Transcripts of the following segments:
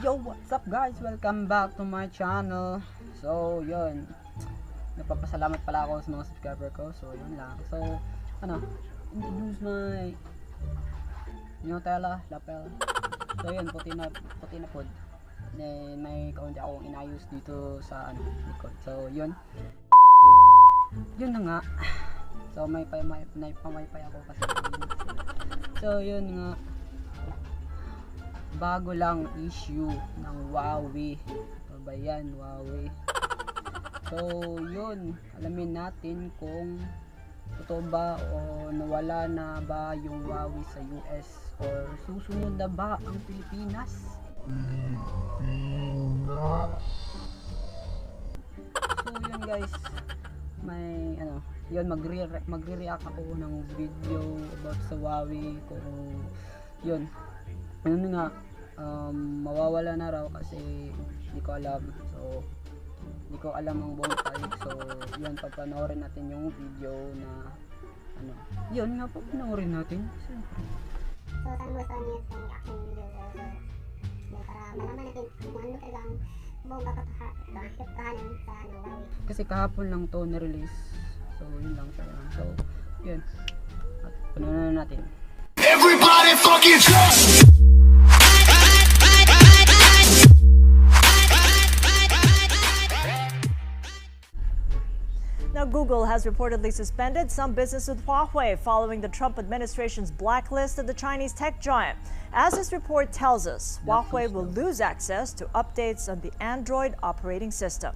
Yo, what's up guys? Welcome back to my channel. So, yun. Nagpapasalamat pala ako sa mga subscriber ko. So, yun lang. So, introduce my Nutella, lapel. So, yun, puti na pod. Then, may kaunti akong inayos dito sa likod. So, yun. Yun na nga. So, may pamaypay ako kasi. So, yun nga. Bago lang issue ng HUAWEI. Ano ba yan, HUAWEI? So, yun. Alamin natin kung totoo ba o nawala na ba yung HUAWEI sa US or susunod na ba ang Pilipinas? So, yun guys. May, yun, magre-react ako ng video about sa HUAWEI kung, yun, nga, mawawala na raw kasi hindi ko alam. So, hindi ko alam ang buong tarik. So, yun, papanoorin natin yung video na, yun nga, papanoorin natin. Siyempre. So, saan mo saan yung action video para malaman natin kung ano talagang buong katotohanan sa HUAWEI. Kasi kahapon lang to na-release. So, yun lang siya. So, yun. At panoorin natin. Everybody fucking trust! Now, Google has reportedly suspended some business with HUAWEI following the Trump administration's blacklist of the Chinese tech giant. As this report tells us, HUAWEI will lose access to updates on the Android operating system.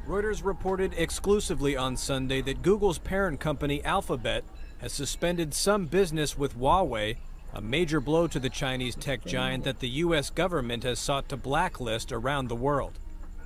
Reuters reported exclusively on Sunday that Google's parent company Alphabet has suspended some business with HUAWEI, a major blow to the Chinese tech giant that the U.S. government has sought to blacklist around the world.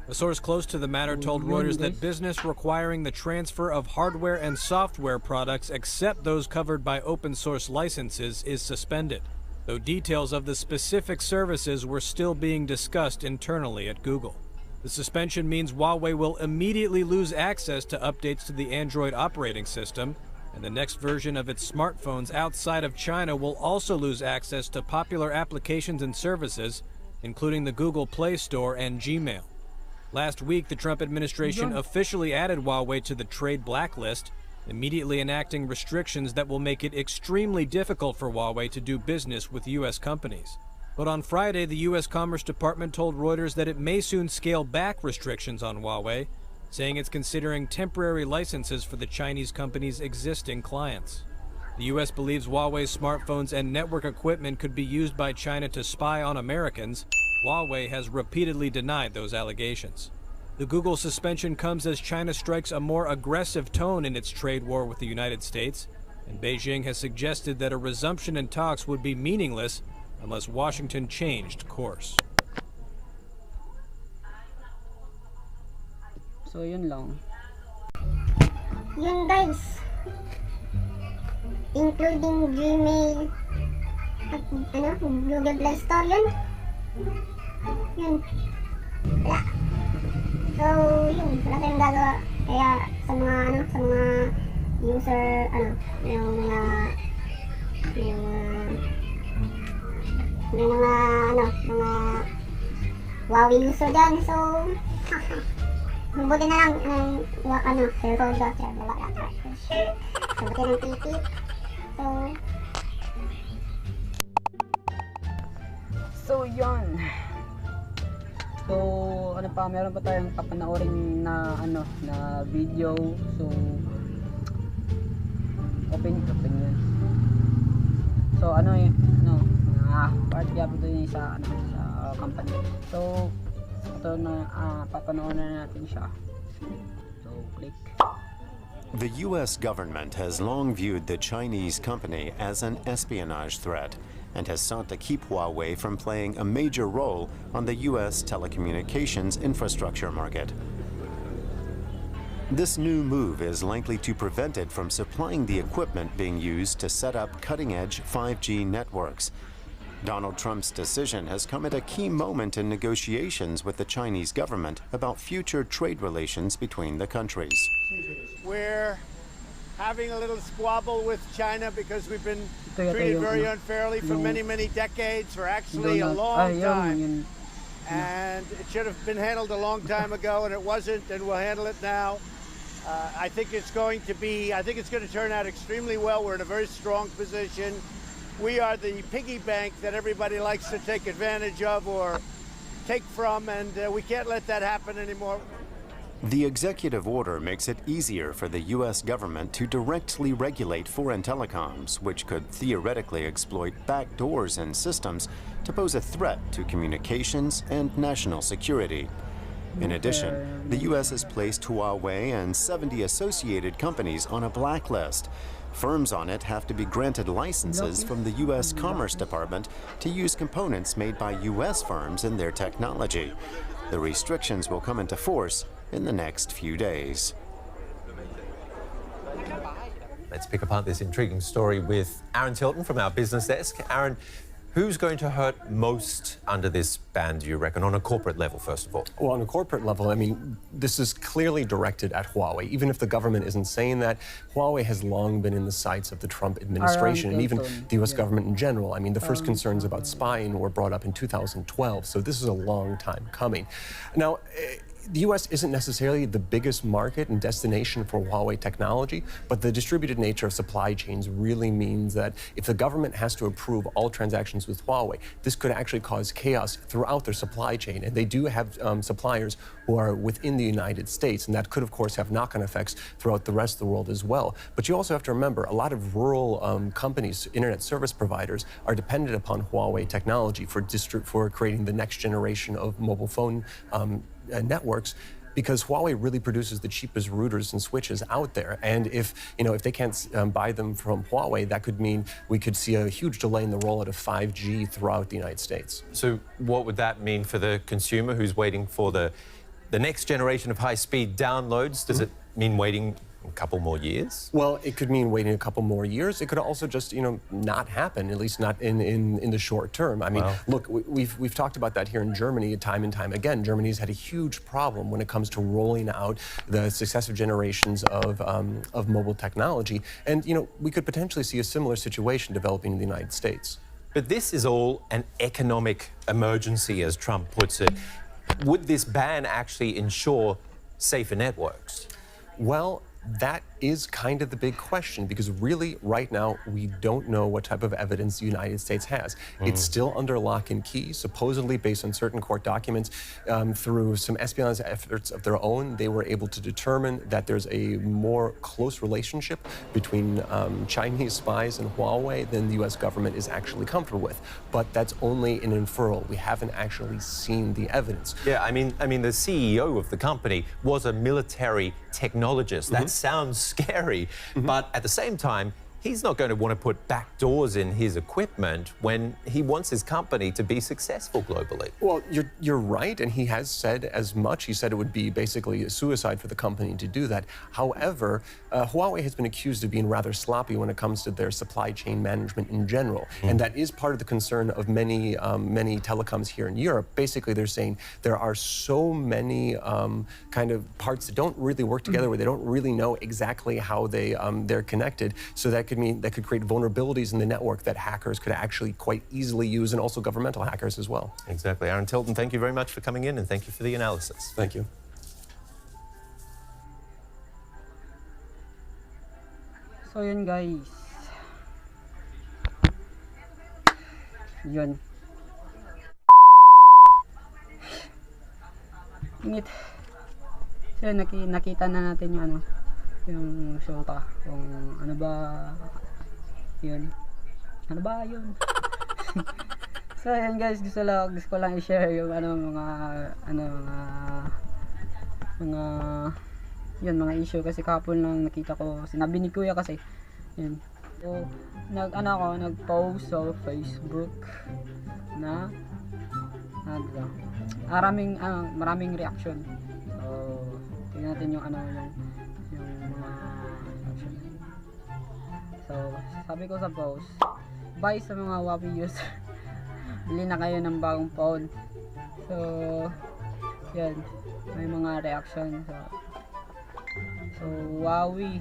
A source close to the matter told Reuters that business requiring the transfer of hardware and software products except those covered by open-source licenses is suspended, though details of the specific services were still being discussed internally at Google. The suspension means HUAWEI will immediately lose access to updates to the Android operating system, and the next version of its smartphones outside of China will also lose access to popular applications and services, including the Google Play Store and Gmail. Last week, the Trump administration officially added HUAWEI to the trade blacklist, immediately enacting restrictions that will make it extremely difficult for HUAWEI to do business with U.S. companies. But on Friday, the U.S. Commerce Department told Reuters that it may soon scale back restrictions on HUAWEI, saying it's considering temporary licenses for the Chinese company's existing clients. The U.S. believes HUAWEI's smartphones and network equipment could be used by China to spy on Americans. HUAWEI has repeatedly denied those allegations. The Google suspension comes as China strikes a more aggressive tone in its trade war with the United States, and Beijing has suggested that a resumption in talks would be meaningless unless Washington changed course. So, yun lang. Yun guys, including Gmail at Google Play Store yun. Wala. So, yun, wala tayong gagawa. Kaya sa mga user, yung mga HUAWEI user dyan. So, mabuti na lang cellphone ka, mabuti ng TP. So, yun. So, meron pa tayong papanoorin na na video. So, open yun. So, part kaya po din sa company. So, ito na papanoorin na natin siya. So, click. The U.S. government has long viewed the Chinese company as an espionage threat and has sought to keep HUAWEI from playing a major role on the U.S. telecommunications infrastructure market. This new move is likely to prevent it from supplying the equipment being used to set up cutting-edge 5G networks. Donald Trump's decision has come at a key moment in negotiations with the Chinese government about future trade relations between the countries. We're having a little squabble with China because we've been Ito yata treated yung, very ano, unfairly for yung many decades, for actually a donut. long Yun, time. yun. And it should have been handled a long time ago, and it wasn't, and we'll handle it now. I think it's going to turn out extremely well. We're in a very strong position. We are the piggy bank that everybody likes to take advantage of or take from, and we can't let that happen anymore. The executive order makes it easier for the U.S. government to directly regulate foreign telecoms, which could theoretically exploit backdoors in systems to pose a threat to communications and national security. In addition, the U.S. has placed Huawei and 70 associated companies on a blacklist. Firms on it have to be granted licenses from the U.S. Commerce Department to use components made by U.S. firms in their technology. The restrictions will come into force in the next few days. Let's pick apart this intriguing story with Aaron Tilton from our business desk. Aaron, who's going to hurt most under this ban, do you reckon, on a corporate level, first of all? Well, on a corporate level, I mean, this is clearly directed at Huawei. Even if the government isn't saying that, Huawei has long been in the sights of the Trump administration and even the U.S. government in general. I mean, the first concerns about spying were brought up in 2012, so this is a long time coming. Now, the U.S. isn't necessarily the biggest market and destination for Huawei technology, but the distributed nature of supply chains really means that if the government has to approve all transactions with Huawei, this could actually cause chaos throughout their supply chain. And they do have suppliers who are within the United States, and that could, of course, have knock-on effects throughout the rest of the world as well. But you also have to remember, a lot of rural companies, internet service providers, are dependent upon Huawei technology for creating the next generation of mobile phone networks, because Huawei really produces the cheapest routers and switches out there. And if they can't buy them from Huawei, that could mean we could see a huge delay in the rollout of 5G throughout the United States. So what would that mean for the consumer who's waiting for the next generation of high-speed downloads? Does it mean waiting a couple more years? Well, it could mean waiting a couple more years. It could also just, not happen, at least not in the short term. I mean, look, we've talked about that here in Germany time and time again. Germany's had a huge problem when it comes to rolling out the successive generations of mobile technology. And, we could potentially see a similar situation developing in the United States. But this is all an economic emergency, as Trump puts it. Would this ban actually ensure safer networks? Well, that is kind of the big question, because really, right now, we don't know what type of evidence the United States has. It's still under lock and key, supposedly based on certain court documents. Through some espionage efforts of their own, they were able to determine that there's a more close relationship between Chinese spies and Huawei than the U.S. government is actually comfortable with. But that's only an inferral. We haven't actually seen the evidence. Yeah, I mean, the CEO of the company was a military technologist. That sounds scary, but at the same time, he's not going to want to put backdoors in his equipment when he wants his company to be successful globally. Well, you're right, and he has said as much. He said it would be basically a suicide for the company to do that. However, Huawei has been accused of being rather sloppy when it comes to their supply chain management in general, and that is part of the concern of many telecoms here in Europe. Basically, they're saying there are so many kind of parts that don't really work together, where they don't really know exactly how they're connected. So that could create vulnerabilities in the network that hackers could actually quite easily use, and also governmental hackers as well. Exactly. Aaron Tilton, thank you very much for coming in, and thank you for the analysis. Thank you. So yun guys. Yun. Ingit. So nakita na natin yung yung shota, kung ano ba yun, so yun guys, gusto ko lang i-share yung mga issue, kasi kahapon lang nakita ko, sinabi ni kuya kasi yun, so nag-post sa Facebook na maraming reaction. So tingnan natin yung so, sabi ko sa post, bye sa mga Huawei user. Bili na kayo ng bagong phone. So, yan. May mga reaction. So Huawei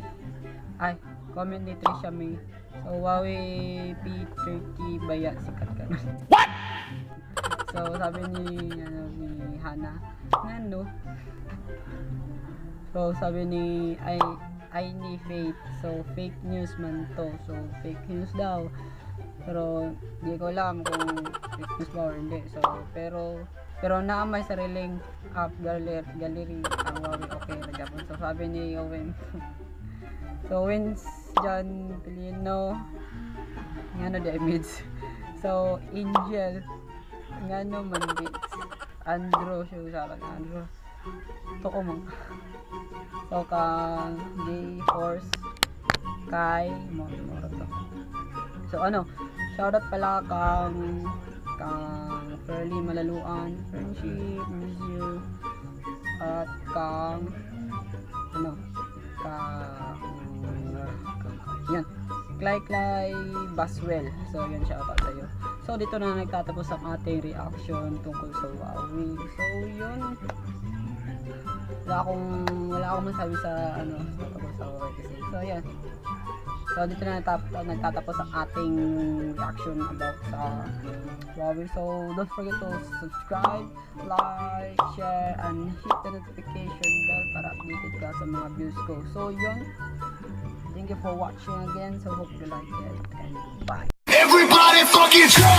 Comment ni Trisha May. So, Huawei P30 baya, sikat ka na. What? So, sabi ni Hana, ano? So, sabi ni ni Faith, so fake news man to. So, fake news daw. Pero, di ko alam kung fake news ba or hindi. So, pero na may sariling app gallery ang Huawei okay na Japan. So, sabi ni Owen. So, Wins John Pilino, ngano the image. So, Angel, ngano Mandates. Andrew, siya usapan. Andrew. Toko mo. So, kang J-Force, Kai, mo to. So, shoutout pala kang Fairly Malaluan, Friendship, Miss You, at kang yan, Clay Baswell. So, yan, shoutout sa'yo. So, dito na nagtatapos ang ating reaction tungkol sa Huawei. So, yun. Wala akong masabi sa tungkol sa Huawei kasi. So, yan. So, dito na nagtatapos ang ating reaction about sa Huawei. So, don't forget to subscribe, like, share, and hit the notification bell para updated ka sa mga views ko. So, yun. Thank you for watching again. So, hope you like it. And bye. Everybody fucking jump!